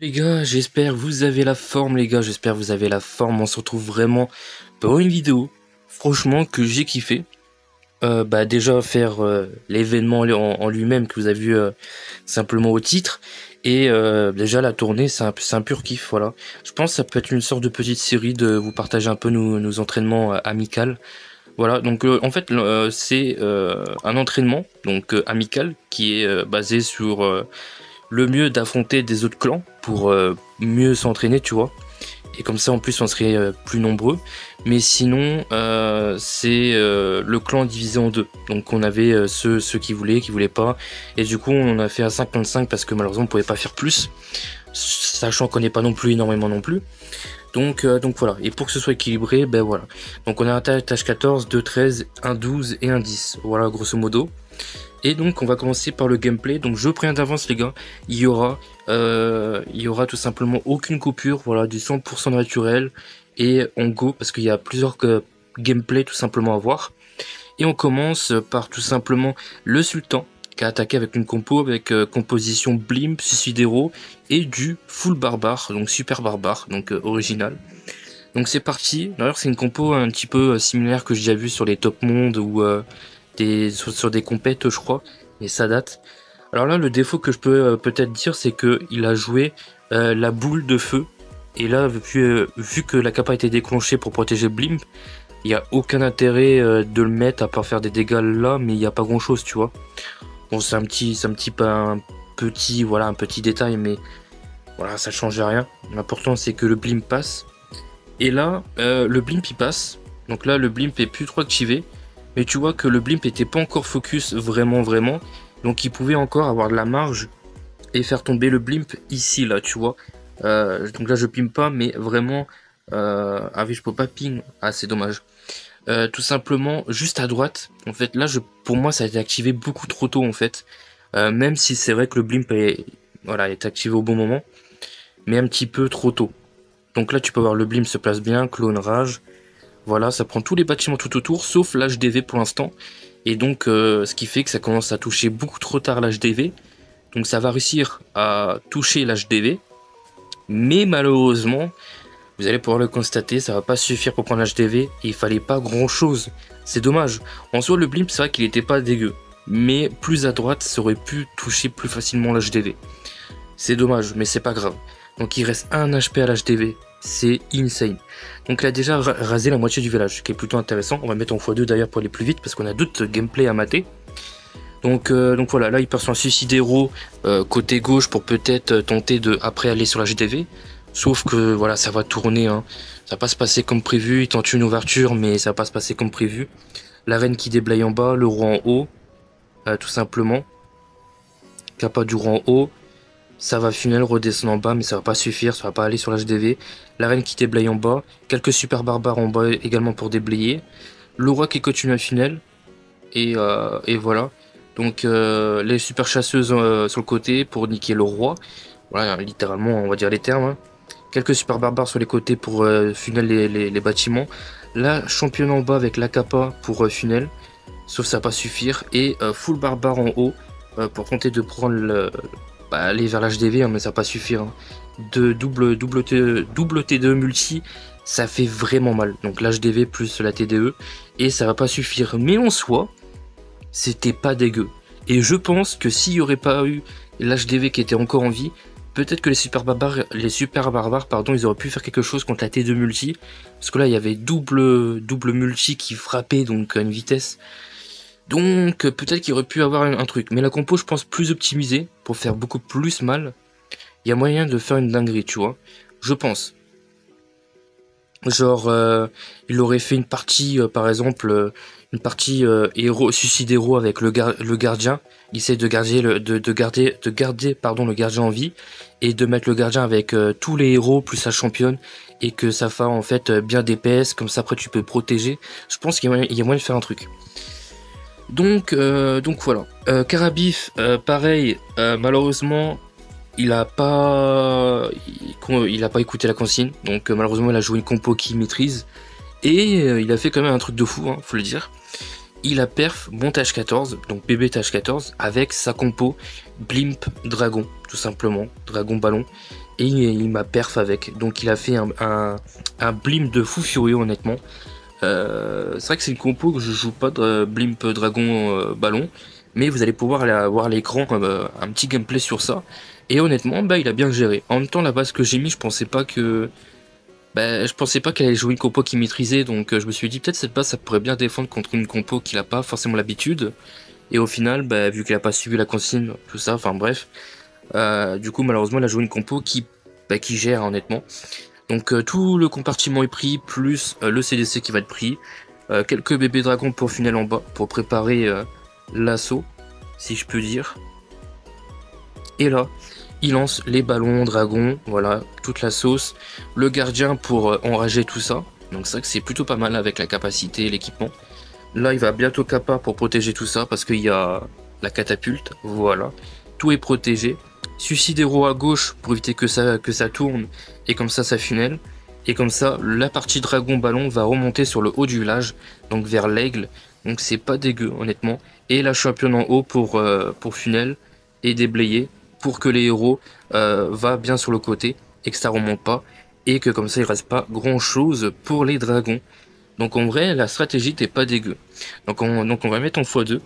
Les gars, j'espère que vous avez la forme, les gars, j'espère que vous avez la forme. On se retrouve vraiment pour une vidéo, franchement, que j'ai kiffé. Déjà faire l'événement en lui-même que vous avez vu simplement au titre. Et déjà la tournée, c'est un pur kiff, voilà. Je pense que ça peut être une sorte de petite série de vous partager un peu nos entraînements amicaux. Voilà, donc en fait c'est un entraînement donc amical qui est basé sur le mieux d'affronter des autres clans pour mieux s'entraîner, tu vois. Et comme ça, en plus, on serait plus nombreux. Mais sinon, c'est le clan divisé en deux. Donc, on avait ceux qui voulaient pas. Et du coup, on a fait à 55 parce que malheureusement, on pouvait pas faire plus. Sachant qu'on n'est pas non plus énormément non plus. Donc voilà. Et pour que ce soit équilibré, ben voilà. Donc, on a un tâche 14, 2 13, 1 12 et 1 10. Voilà, grosso modo. Et donc on va commencer par le gameplay. Donc je préviens d'avance les gars, il y aura tout simplement aucune coupure, voilà, du 100% naturel et on go parce qu'il y a plusieurs gameplay tout simplement à voir. Et on commence par tout simplement le sultan qui a attaqué avec une compo avec composition blimp, suicidero et du full barbare, donc super barbare, donc original. Donc c'est parti. D'ailleurs c'est une compo un petit peu similaire que j'ai déjà vu sur les top mondes ou sur des compètes je crois, et ça date. Alors là le défaut que je peux peut-être dire c'est que il a joué la boule de feu, et là vu que la capa a été déclenchée pour protéger Blimp, il n'y a aucun intérêt de le mettre à part faire des dégâts là, mais il n'y a pas grand chose, tu vois. Bon c'est un petit voilà, un petit détail, mais voilà, ça change rien. L'important c'est que le Blimp passe. Et là le Blimp il passe, donc là le Blimp est plus trop activé. Mais tu vois que le blimp était pas encore focus vraiment, donc il pouvait encore avoir de la marge et faire tomber le blimp ici, là, tu vois. Donc là je ping pas, mais vraiment ah oui, je peux pas ping, ah c'est dommage. Tout simplement juste à droite, en fait là pour moi ça a été activé beaucoup trop tôt en fait. Même si c'est vrai que le blimp est activé au bon moment, mais un petit peu trop tôt. Donc là tu peux voir le blimp se place bien, clone rage. Voilà, ça prend tous les bâtiments tout autour, sauf l'HDV pour l'instant. Et donc, ce qui fait que ça commence à toucher beaucoup trop tard l'HDV. Donc ça va réussir à toucher l'HDV. Mais malheureusement, vous allez pouvoir le constater, ça va pas suffire pour prendre l'HDV. Et il fallait pas grand chose. C'est dommage. En soi, le blimp, c'est vrai qu'il était pas dégueu. Mais plus à droite, ça aurait pu toucher plus facilement l'HDV. C'est dommage, mais c'est pas grave. Donc il reste 1 HP à l'HDV. C'est insane. Donc il a déjà rasé la moitié du village, ce qui est plutôt intéressant. On va mettre en x2 d'ailleurs pour aller plus vite parce qu'on a d'autres gameplay à mater. Donc voilà, là il part sur un suicidero côté gauche pour peut-être tenter de après aller sur la GDV. Sauf que voilà, ça va tourner, hein. Ça va pas se passer comme prévu. Il tente une ouverture, mais ça va pas se passer comme prévu. La reine qui déblaye en bas, le roi en haut, tout simplement. Capa du roi en haut. Ça va funnel, redescendre en bas, mais ça va pas suffire, ça va pas aller sur l'HDV. La reine qui déblaye en bas, quelques super barbares en bas également pour déblayer. Le roi qui continue à funnel, et voilà. Donc les super chasseuses sur le côté pour niquer le roi. Voilà, littéralement, on va dire les termes. Hein. Quelques super barbares sur les côtés pour funnel les bâtiments. La championne en bas avec la capa pour funnel, sauf ça va pas suffire. Et full barbare en haut pour tenter de prendre aller vers l'HDV, hein, mais ça va pas suffire. Hein. De double T2 multi, ça fait vraiment mal. Donc l'HDV plus la TDE, et ça va pas suffire. Mais en soi, c'était pas dégueu. Et je pense que s'il y aurait pas eu l'HDV qui était encore en vie, peut-être que les super barbares, ils auraient pu faire quelque chose contre la T2 multi. Parce que là, il y avait double multi qui frappait, donc à une vitesse. Donc peut-être qu'il aurait pu avoir un truc. Mais la compo, je pense, plus optimisée pour faire beaucoup plus mal. Il y a moyen de faire une dinguerie, tu vois. Je pense. Genre, il aurait fait une partie, par exemple, une partie suicide héros avec le gardien. Il essaie de garder le gardien en vie. Et de mettre le gardien avec tous les héros plus sa championne. Et que ça fasse en fait bien DPS. Comme ça après tu peux protéger. Je pense qu'il y a moyen de faire un truc. Donc voilà. Carabif, pareil, malheureusement, il a pas écouté la consigne. Donc malheureusement, il a joué une compo qu'il maîtrise. Et il a fait quand même un truc de fou, hein, faut le dire. Il a perf bon tâche 14, donc bébé tâche 14, avec sa compo Blimp Dragon, tout simplement, Dragon Ballon. et il m'a perf avec. Donc il a fait un blimp de fou furieux honnêtement. C'est vrai que c'est une compo que je joue pas de blimp dragon ballon, mais vous allez pouvoir aller voir l'écran, un petit gameplay sur ça. Et honnêtement, bah il a bien géré. En même temps, la base que j'ai mis, je pensais pas qu'elle allait jouer une compo qu'il maîtrisait, donc je me suis dit peut-être cette base ça pourrait bien défendre contre une compo qu'il a pas forcément l'habitude. Et au final, bah, vu qu'il a pas suivi la consigne, tout ça, enfin bref, du coup malheureusement il a joué une compo qui gère honnêtement. Donc tout le compartiment est pris, plus le CDC qui va être pris, quelques bébés dragons pour funnel en bas, pour préparer l'assaut, si je peux dire. Et là, il lance les ballons, dragons, voilà, toute la sauce. Le gardien pour enrager tout ça. Donc c'est vrai que c'est plutôt pas mal avec la capacité et l'équipement. Là, il va bientôt capa pour protéger tout ça, parce qu'il y a la catapulte, voilà. Tout est protégé. Suicide héros à gauche pour éviter que ça tourne, et comme ça funnel. Et comme ça, la partie dragon ballon va remonter sur le haut du village, donc vers l'aigle. Donc c'est pas dégueu, honnêtement. Et la championne en haut pour funnel et déblayer, pour que les héros va bien sur le côté et que ça remonte pas, et que comme ça il reste pas grand chose pour les dragons. Donc en vrai la stratégie n'était pas dégueu. Donc on va mettre en x2,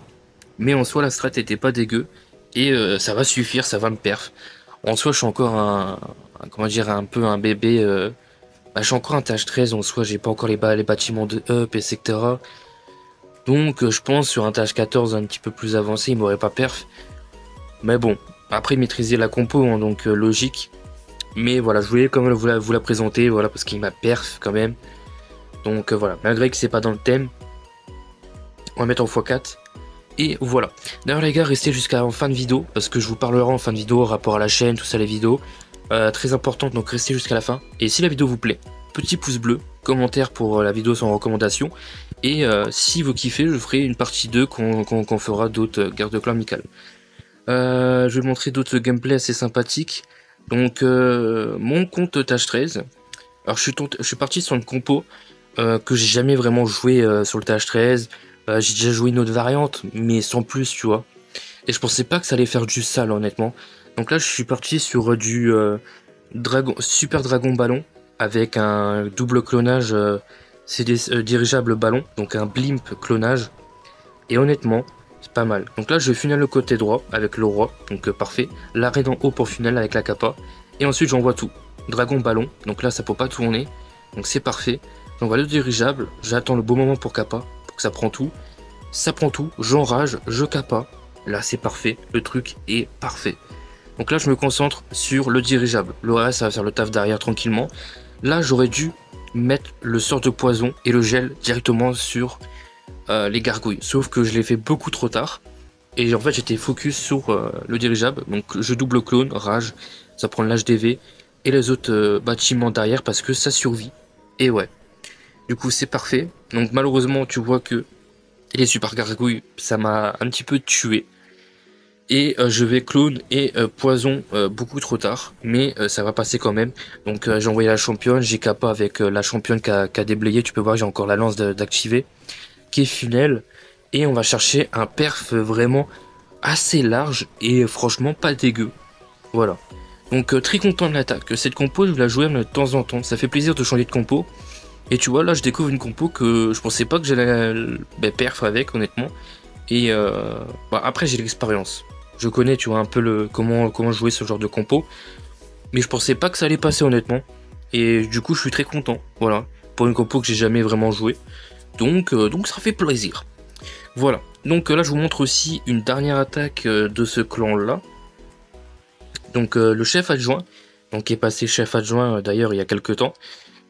mais en soi la strat était pas dégueu, et ça va suffire, ça va me perf. En soi je suis encore comment dire, un peu un bébé, je suis encore un TH13 en soi, j'ai pas encore les bâtiments de up etc. Donc je pense sur un TH14 un petit peu plus avancé il m'aurait pas perf. Mais bon, après maîtriser la compo, hein, donc logique. Mais voilà, je voulais quand même vous la présenter, voilà, parce qu'il m'a perf quand même. Donc voilà, malgré que c'est pas dans le thème, on va mettre en x4. Et voilà. D'ailleurs les gars, restez jusqu'à la fin de vidéo, parce que je vous parlerai en fin de vidéo, rapport à la chaîne, tout ça, les vidéos. Très important, donc restez jusqu'à la fin. Et si la vidéo vous plaît, petit pouce bleu, commentaire pour la vidéo sans recommandation. Et si vous kiffez, je ferai une partie 2 qu'on fera d'autres guerres de clan amicales. Je vais vous montrer d'autres gameplays assez sympathiques. Donc mon compte TH13. Alors je suis parti sur une compo que j'ai jamais vraiment joué sur le TH13. J'ai déjà joué une autre variante, mais sans plus, tu vois. Et je pensais pas que ça allait faire du sale, honnêtement. Donc là je suis parti sur du super dragon ballon avec un double clonage dirigeable ballon, donc un blimp clonage. Et honnêtement, c'est pas mal. Donc là, je funnel le côté droit avec le roi, donc parfait. L'arrêt en haut pour funnel avec la capa. Et ensuite, j'envoie tout. Dragon ballon, donc là, ça peut pas tourner. Donc c'est parfait. J'envoie le dirigeable, j'attends le bon moment pour capa, pour que ça prend tout. Ça prend tout, j'enrage, je capa. Là, c'est parfait. Le truc est parfait. Donc là, je me concentre sur le dirigeable. Le reste, ça va faire le taf derrière tranquillement. Là, j'aurais dû mettre le sort de poison et le gel directement sur les gargouilles, sauf que je l'ai fait beaucoup trop tard et en fait j'étais focus sur le dirigeable, donc je double clone, rage, ça prend l'HDV et les autres bâtiments derrière parce que ça survit. Et ouais, du coup c'est parfait. Donc malheureusement tu vois que les super gargouilles ça m'a un petit peu tué et je vais clone et poison beaucoup trop tard, mais ça va passer quand même. Donc j'ai envoyé la championne, j'ai capa avec la championne qui a déblayé, tu peux voir j'ai encore la lance d'activer qui est funnel, et on va chercher un perf vraiment assez large et franchement pas dégueu. Voilà. Donc très content de l'attaque. Cette compo je la jouer de temps en temps, ça fait plaisir de changer de compo. Et tu vois là je découvre une compo que je pensais pas que j'allais perf avec honnêtement. Et après j'ai l'expérience. Je connais tu vois un peu comment jouer ce genre de compo. Mais je pensais pas que ça allait passer honnêtement. Et du coup je suis très content. Voilà. Pour une compo que j'ai jamais vraiment joué. Donc ça fait plaisir. Voilà. Donc là je vous montre aussi une dernière attaque de ce clan là. Donc le chef adjoint. Donc qui est passé chef adjoint d'ailleurs il y a quelques temps.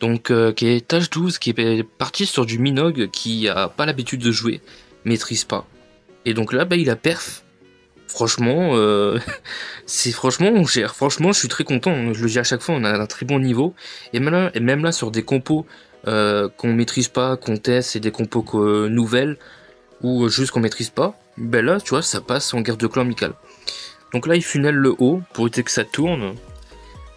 Donc qui est tâche 12, qui est parti sur du Minogue, qui a pas l'habitude de jouer, maîtrise pas. Et donc là il a perf. Franchement, c'est franchement on gère. Franchement je suis très content, hein. Je le dis à chaque fois, on a un très bon niveau. Et même là sur des compos qu'on maîtrise pas, qu'on teste, c'est des compos nouvelles ou juste qu'on maîtrise pas, ben là tu vois ça passe en guerre de clan amical. Donc là il funnel le haut pour éviter que ça tourne.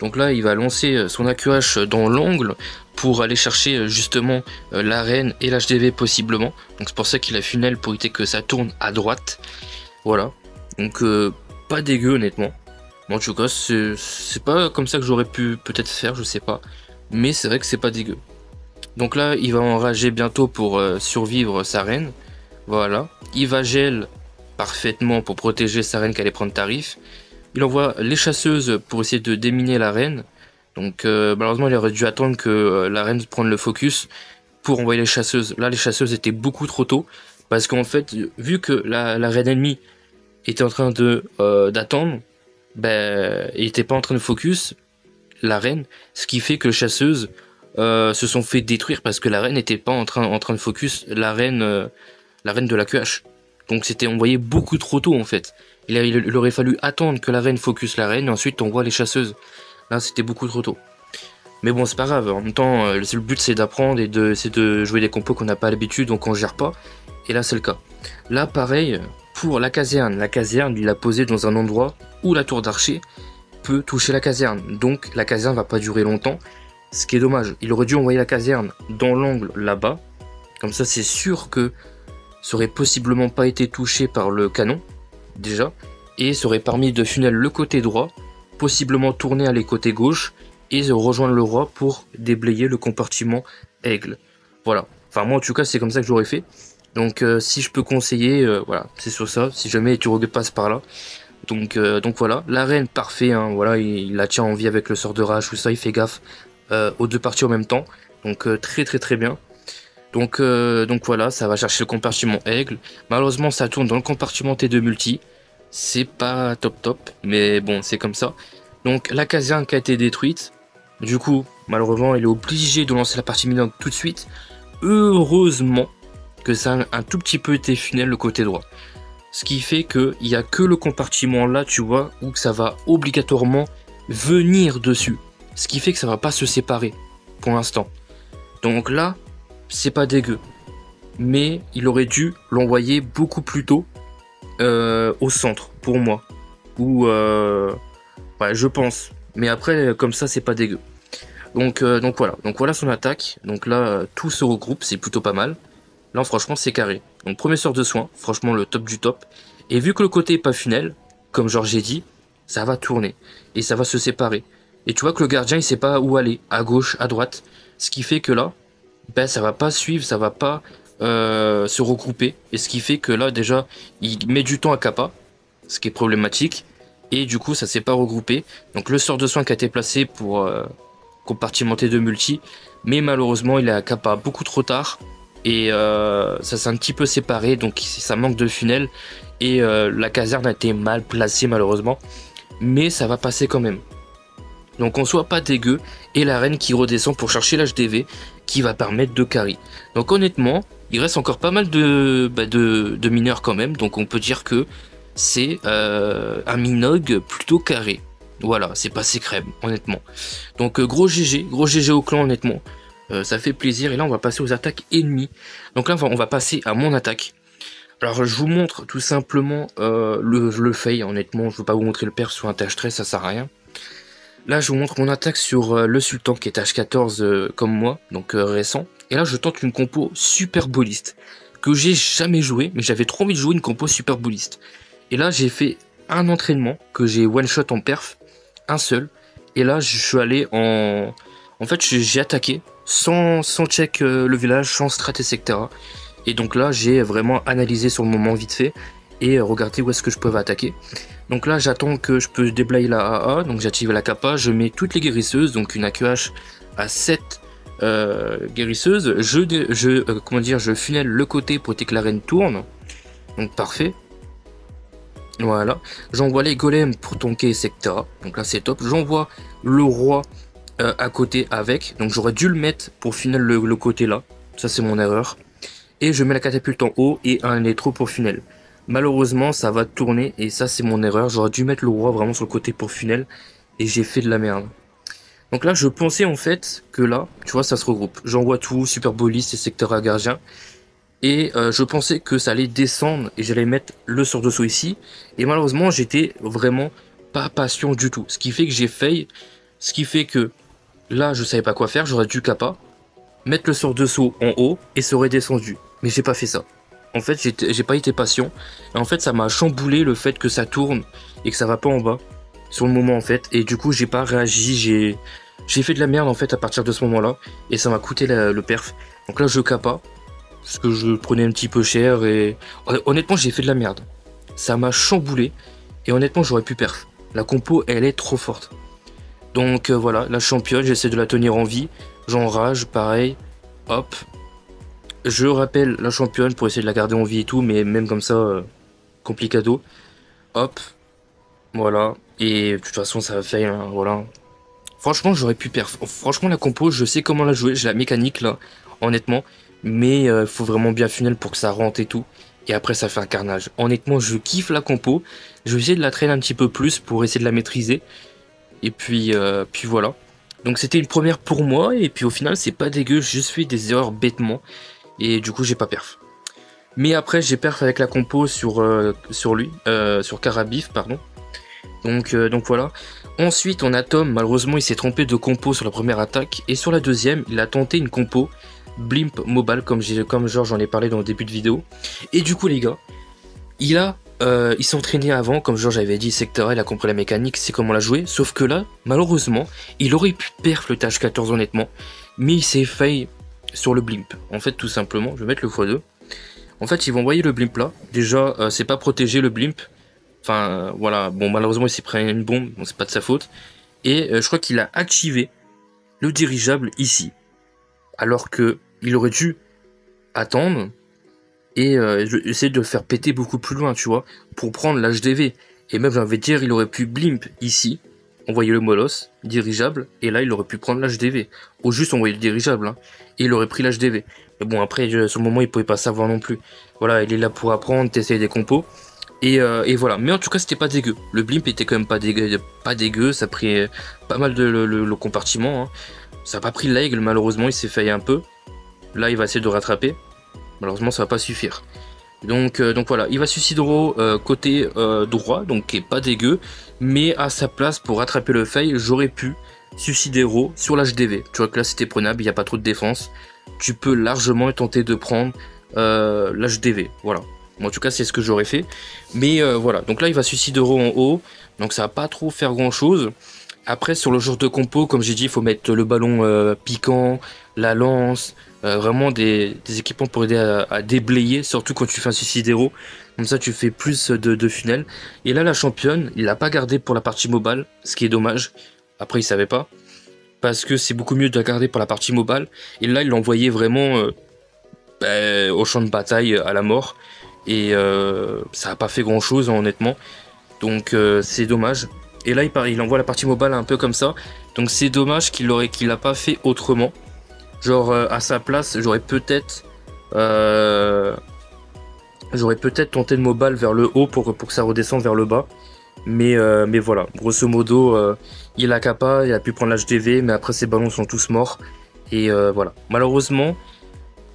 Donc là il va lancer son AQH dans l'angle pour aller chercher justement l'arène et l'HDV possiblement. Donc c'est pour ça qu'il a funnel pour éviter que ça tourne à droite. Voilà. Donc pas dégueu honnêtement. Mais en tout cas, c'est pas comme ça que j'aurais pu peut-être faire, je sais pas. Mais c'est vrai que c'est pas dégueu. Donc là, il va enrager bientôt pour survivre sa reine. Voilà. Il va gel parfaitement pour protéger sa reine qui allait prendre tarif. Il envoie les chasseuses pour essayer de déminer la reine. Donc malheureusement, il aurait dû attendre que la reine prenne le focus pour envoyer les chasseuses. Là, les chasseuses étaient beaucoup trop tôt. Parce qu'en fait, vu que la reine ennemie était en train de d'attendre, ben, il était pas en train de focus la reine, ce qui fait que les chasseuses se sont fait détruire parce que la reine n'était pas en train de focus la reine de la QH. Donc c'était envoyé beaucoup trop tôt en fait. Il aurait fallu attendre que la reine focus la reine et ensuite on voit les chasseuses. Là c'était beaucoup trop tôt. Mais bon c'est pas grave, en même temps le but c'est d'apprendre et de jouer des compos qu'on n'a pas l'habitude donc on gère pas. Et là c'est le cas. Là pareil pour la caserne il l'a posé dans un endroit où la tour d'archer peut toucher la caserne. Donc la caserne va pas durer longtemps. Ce qui est dommage, il aurait dû envoyer la caserne dans l'angle là-bas. Comme ça c'est sûr que ça aurait possiblement pas été touché par le canon, déjà, et ça aurait permis de funnel le côté droit, possiblement tourner à les côtés gauche, et rejoindre le roi pour déblayer le compartiment aigle. Voilà, enfin moi en tout cas c'est comme ça que j'aurais fait. Donc si je peux conseiller, voilà, c'est sur ça, si jamais tu repasses par là. Donc voilà, la reine parfait, hein, voilà, il la tient en vie avec le sort de rage, tout ça, il fait gaffe aux deux parties en même temps. Donc très bien. Donc voilà, ça va chercher le compartiment aigle. Malheureusement, ça tourne dans le compartiment T2 multi. C'est pas top, mais bon, c'est comme ça. Donc la caserne qui a été détruite. Du coup, malheureusement, il est obligé de lancer la partie minante tout de suite. Heureusement que ça a un tout petit peu été funnel le côté droit. Ce qui fait qu'il n'y a que le compartiment là, tu vois, où ça va obligatoirement venir dessus. Ce qui fait que ça va pas se séparer pour l'instant. Donc là, c'est pas dégueu. Mais il aurait dû l'envoyer beaucoup plus tôt au centre, pour moi. Ou, ouais, je pense. Mais après, comme ça, c'est pas dégueu. Donc voilà son attaque. Donc là, tout se regroupe, c'est plutôt pas mal. Là, franchement, c'est carré. Donc premier sort de soin, franchement, le top du top. Et vu que le côté est pas funnel, comme genre j'ai dit, ça va tourner. Et ça va se séparer. Et tu vois que le gardien, il sait pas où aller. À gauche, à droite. Ce qui fait que là, ben, ça va pas suivre, ça va pas se regrouper. Et ce qui fait que là, déjà, il met du temps à Kappa, ce qui est problématique. Et du coup, ça s'est pas regroupé. Donc le sort de soin qui a été placé pour compartimenter de multi. Mais malheureusement, il est à Kappa beaucoup trop tard. Et ça s'est un petit peu séparé. Donc ça manque de funnel. Et la caserne a été mal placée malheureusement. Mais ça va passer quand même. Donc on soit pas dégueu. Et la reine qui redescend pour chercher l'HDV qui va permettre de carry. Donc honnêtement, il reste encore pas mal de mineurs quand même. Donc on peut dire que c'est un Minogue plutôt carré. Voilà, c'est passé crème, honnêtement. Donc gros GG au clan, honnêtement. Ça fait plaisir. Et là, on va passer aux attaques ennemies. Donc là, on va passer à mon attaque. Alors, je vous montre tout simplement le fail, honnêtement. Je ne veux pas vous montrer le perf sur un TH13, ça sert à rien. Là, je vous montre mon attaque sur le Sultan qui est H14 comme moi, donc récent. Et là, je tente une compo super boliste que j'ai jamais joué, mais j'avais trop envie de jouer une compo super boliste. Et là, j'ai fait un entraînement que j'ai one shot en perf, un seul. Et là, je suis allé en... En fait, j'ai attaqué sans check le village, sans strat, etc. Et donc là, j'ai vraiment analysé sur le moment vite fait et regardé où est-ce que je pouvais attaquer. Donc là, j'attends que je peux déblayer la AA, donc j'active la kappa, je mets toutes les guérisseuses, donc une AQH à 7 guérisseuses. Je funnel le côté pour que la reine tourne. Donc parfait. Voilà. J'envoie les golems pour tonker, etc. Donc là, c'est top. J'envoie le roi à côté avec. Donc j'aurais dû le mettre pour funnel le côté là. Ça, c'est mon erreur. Et je mets la catapulte en haut et un électro pour funnel. Malheureusement, ça va tourner et ça, c'est mon erreur. J'aurais dû mettre le roi vraiment sur le côté pour funnel et j'ai fait de la merde. Donc là, je pensais en fait que là, tu vois, ça se regroupe. J'envoie tout, super boliste et secteur à gardien. Et je pensais que ça allait descendre et j'allais mettre le sort de saut ici. Et malheureusement, j'étais vraiment pas patient du tout. Ce qui fait que j'ai fail. Ce qui fait que là, je savais pas quoi faire. J'aurais dû kappa, mettre le sort de saut en haut et ça aurait descendu. Mais j'ai pas fait ça. En fait, j'ai pas été patient. Et en fait, ça m'a chamboulé le fait que ça tourne et que ça va pas en bas. sur le moment en fait, et du coup j'ai pas réagi, j'ai fait de la merde en fait à partir de ce moment-là, et ça m'a coûté le perf. Donc là je capa, parce que je prenais un petit peu cher, et honnêtement j'ai fait de la merde. Ça m'a chamboulé, et honnêtement j'aurais pu perf. La compo elle est trop forte. Donc voilà, la championne, j'essaie de la tenir en vie, j'enrage, pareil, hop. Je rappelle la championne pour essayer de la garder en vie et tout, mais même comme ça, complicado. Hop, voilà, et de toute façon ça va faire, hein, voilà. Franchement j'aurais pu perf. Franchement la compo, je sais comment la jouer, j'ai la mécanique là, honnêtement. Mais faut vraiment bien funnel pour que ça rentre et tout. Et après ça fait un carnage. Honnêtement je kiffe la compo, je vais essayer de la traîner un petit peu plus pour essayer de la maîtriser. Et puis voilà. Donc c'était une première pour moi, et puis au final c'est pas dégueu, j'ai juste fait des erreurs bêtement. Et du coup j'ai pas perf. Mais après j'ai perf avec la compo sur lui, sur Carabif, pardon. Donc voilà. Ensuite on a Tom, malheureusement il s'est trompé de compo sur la première attaque. Et sur la deuxième il a tenté une compo Blimp Mobile comme genre j'en ai parlé dans le début de vidéo. Et du coup les gars, il s'est entraîné avant, comme genre j'avais dit, Sector, il a compris la mécanique, c'est comment la jouer. Sauf que là, malheureusement, il aurait pu perf le TH14 honnêtement. Mais il s'est fail sur le Blimp. En fait tout simplement, je vais mettre le x2. En fait ils vont envoyer le Blimp là. Déjà c'est pas protégé le Blimp. Enfin voilà, bon malheureusement il s'est pris une bombe, bon c'est pas de sa faute. Et je crois qu'il a activé le dirigeable ici. Alors que il aurait dû attendre et essayer de le faire péter beaucoup plus loin, tu vois, pour prendre l'HDV. Et même j'ai envie de dire, il aurait pu Blimp ici, envoyer le Molos, dirigeable, et là il aurait pu prendre l'HDV. Ou juste envoyer le dirigeable, hein, et il aurait pris l'HDV. Mais bon après, sur le moment il pouvait pas savoir non plus. Voilà, il est là pour apprendre, tester des compos. Et voilà, mais en tout cas c'était pas dégueu. Le Blimp était quand même pas dégueu, ça a pris pas mal de le compartiment, hein. Ça a pas pris l'aigle, malheureusement il s'est failli un peu. Là il va essayer de rattraper. Malheureusement ça va pas suffire. Donc voilà, il va Suicidero côté droit, donc qui est pas dégueu. Mais à sa place, pour rattraper le fail, j'aurais pu Suicidero sur l'HDV. Tu vois que là c'était prenable, il n'y a pas trop de défense. Tu peux largement tenter de prendre l'HDV, voilà. En tout cas c'est ce que j'aurais fait. Mais voilà, donc là il va Suicidero en haut. Donc ça va pas trop faire grand chose. Après sur le genre de compo, comme j'ai dit, il faut mettre le ballon piquant, la lance, vraiment des équipements pour aider à déblayer, surtout quand tu fais un Suicidero. Comme ça tu fais plus de funnel. Et là la championne, il l'a pas gardé pour la partie mobile, ce qui est dommage. Après il savait pas, parce que c'est beaucoup mieux de la garder pour la partie mobile. Et là il l'a envoyé vraiment au champ de bataille à la mort. Et ça a pas fait grand chose honnêtement. Donc c'est dommage. Et là il envoie la partie mobile un peu comme ça. Donc c'est dommage qu'il l'a pas fait autrement. Genre à sa place j'aurais peut-être tenté de mobile vers le haut pour que ça redescende vers le bas. Mais voilà, grosso modo il a capa, il a pu prendre l'HDV, mais après ses ballons sont tous morts. Et voilà, malheureusement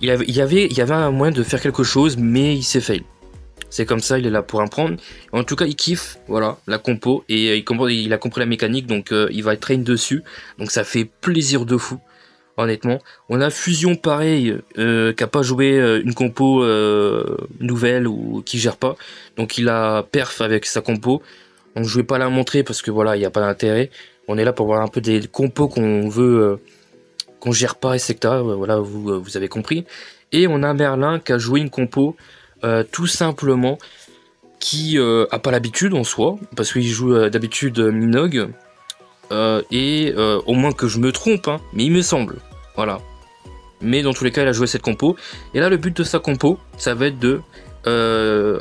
il y avait un moyen de faire quelque chose, mais il s'est fail. C'est comme ça, il est là pour apprendre. En tout cas, il kiffe, voilà, la compo. Et il a compris la mécanique, donc il va train dessus. Donc ça fait plaisir de fou, honnêtement. On a Fusion, pareil, qui a pas joué une compo nouvelle ou qui gère pas. Donc il a perf avec sa compo. Donc je vais pas la montrer parce que voilà, il n'y a pas d'intérêt. On est là pour voir un peu des compos qu'on veut, qu'on gère pas, etc. Voilà, vous avez compris. Et on a Merlin qui a joué une compo tout simplement qui a pas l'habitude en soi, parce qu'il joue d'habitude Minogue, au moins que je me trompe, hein, mais il me semble, voilà. Mais dans tous les cas, il a joué cette compo, et là le but de sa compo, ça va être de,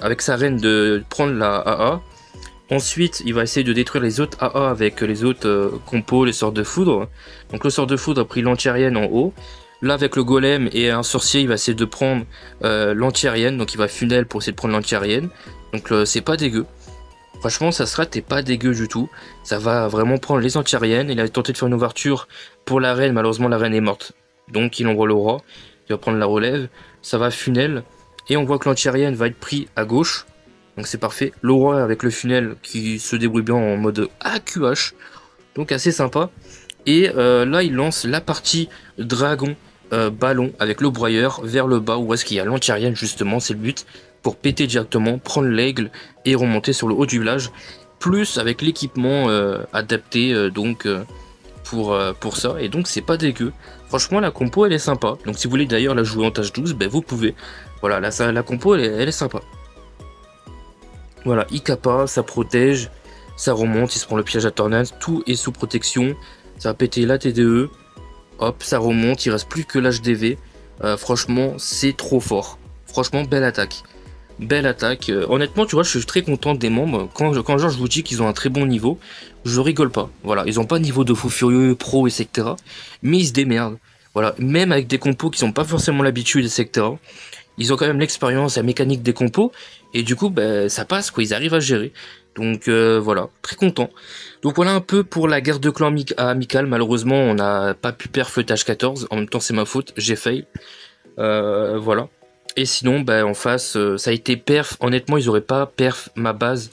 avec sa reine, de prendre la AA. Ensuite, il va essayer de détruire les autres AA avec les autres compos, les sorts de foudre. Donc le sort de foudre a pris l'antiaérienne en haut. Là avec le golem et un sorcier, il va essayer de prendre l'antiaérienne, donc il va funnel pour essayer de prendre l'antiaérienne. Donc c'est pas dégueu. Franchement ça sera pas dégueu du tout. Ça va vraiment prendre les antiaériennes. Il a tenté de faire une ouverture pour la reine, malheureusement la reine est morte. Donc il envoie le roi, il va prendre la relève, ça va funnel. Et on voit que l'antiaérienne va être pris à gauche. Donc c'est parfait. Le roi avec le funnel qui se débrouille bien en mode AQH. Donc assez sympa. Et là il lance la partie dragon ballon avec le broyeur vers le bas où est-ce qu'il y a l'antiaérienne justement, c'est le but, pour péter directement, prendre l'aigle et remonter sur le haut du village plus avec l'équipement adapté pour ça, et donc c'est pas dégueu. Franchement la compo elle est sympa, donc si vous voulez d'ailleurs la jouer en tâche 12, ben, vous pouvez. Voilà, là, la compo elle est sympa. Voilà, Ikapa, ça protège, ça remonte, il se prend le piège à tornade, tout est sous protection, ça va péter la TDE, hop, ça remonte, il reste plus que l'HDV. Franchement, c'est trop fort. Franchement, belle attaque. Belle attaque. Honnêtement, tu vois, je suis très content des membres. Quand genre, je vous dis qu'ils ont un très bon niveau, je rigole pas. Voilà, ils ont pas un niveau de fou furieux, pro, etc. Mais ils se démerdent. Voilà, même avec des compos qui sont pas forcément l'habitude, etc. Ils ont quand même l'expérience, la mécanique des compos. Et du coup, ben, ça passe, quoi. Ils arrivent à gérer. Donc voilà, très content. Donc voilà un peu pour la guerre de clan amicale. Malheureusement, on n'a pas pu perf le tâche 14. En même temps, c'est ma faute, j'ai fail. Voilà. Et sinon, bah, en face, ça a été perf. Honnêtement, ils auraient pas perf ma base.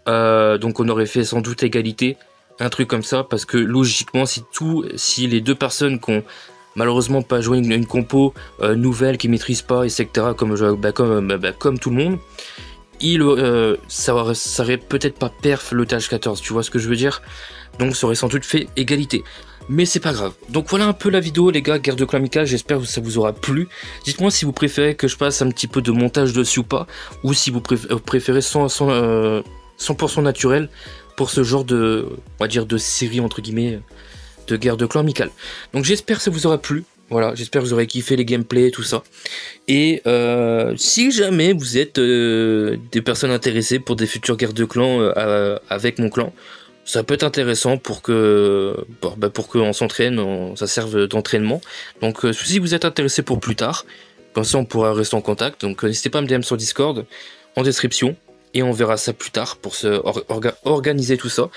Donc on aurait fait sans doute égalité. Un truc comme ça. Parce que logiquement, si les deux personnes qui ont malheureusement pas joué une compo nouvelle, qui maîtrisent pas, etc. Comme tout le monde, ça aurait peut-être pas perf le tâche 14. Tu vois ce que je veux dire? Donc ça aurait sans doute fait égalité. Mais c'est pas grave. Donc voilà un peu la vidéo les gars, guerre de clan amical, j'espère que ça vous aura plu. Dites-moi si vous préférez que je passe un petit peu de montage dessus ou pas, ou si vous préférez 100% naturel pour ce genre de, on va dire, de série entre guillemets, de guerre de clan amical. Donc j'espère que ça vous aura plu. Voilà, j'espère que vous aurez kiffé les gameplays, tout ça. Et si jamais vous êtes des personnes intéressées pour des futures guerres de clan avec mon clan, ça peut être intéressant pour que qu'on s'entraîne, ça serve d'entraînement. Donc si vous êtes intéressé pour plus tard, comme ça on pourra rester en contact. Donc n'hésitez pas à me DM sur Discord, en description, et on verra ça plus tard pour se organiser tout ça.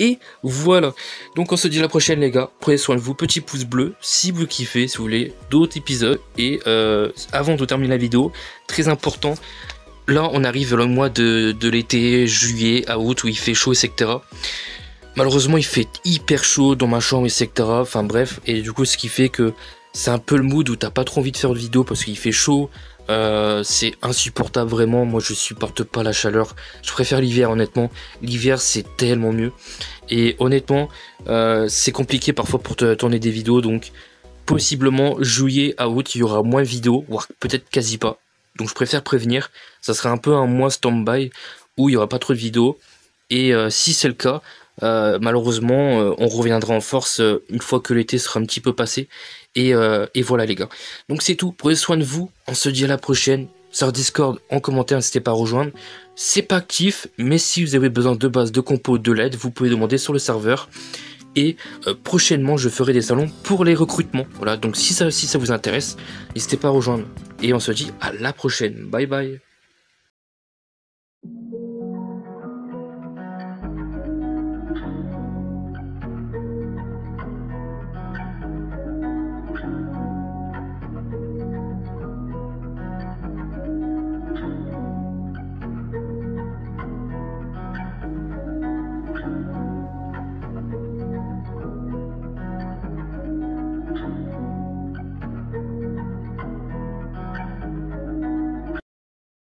Et voilà, donc on se dit à la prochaine les gars, prenez soin de vous, petit pouce bleu si vous kiffez, si vous voulez d'autres épisodes. Et avant de terminer la vidéo, très important, là on arrive le mois de l'été, juillet à août, où il fait chaud, etc. Malheureusement il fait hyper chaud dans ma chambre, etc. Enfin bref, et du coup ce qui fait que c'est un peu le mood où t'as pas trop envie de faire de vidéo parce qu'il fait chaud. C'est insupportable vraiment, moi je supporte pas la chaleur, je préfère l'hiver honnêtement, l'hiver c'est tellement mieux. Et honnêtement c'est compliqué parfois pour te tourner des vidéos, donc possiblement juillet à août il y aura moins de vidéos, voire peut-être quasi pas. Donc je préfère prévenir, ça serait un peu un mois stand-by où il y aura pas trop de vidéos. Et si c'est le cas, malheureusement on reviendra en force une fois que l'été sera un petit peu passé. Et voilà les gars. Donc c'est tout, prenez soin de vous, on se dit à la prochaine. Sur Discord, en commentaire, n'hésitez pas à rejoindre. C'est pas actif, mais si vous avez besoin de base, de compos, de l'aide, vous pouvez demander sur le serveur. Et prochainement je ferai des salons pour les recrutements. Voilà, donc si ça vous intéresse, n'hésitez pas à rejoindre. Et on se dit à la prochaine, bye bye.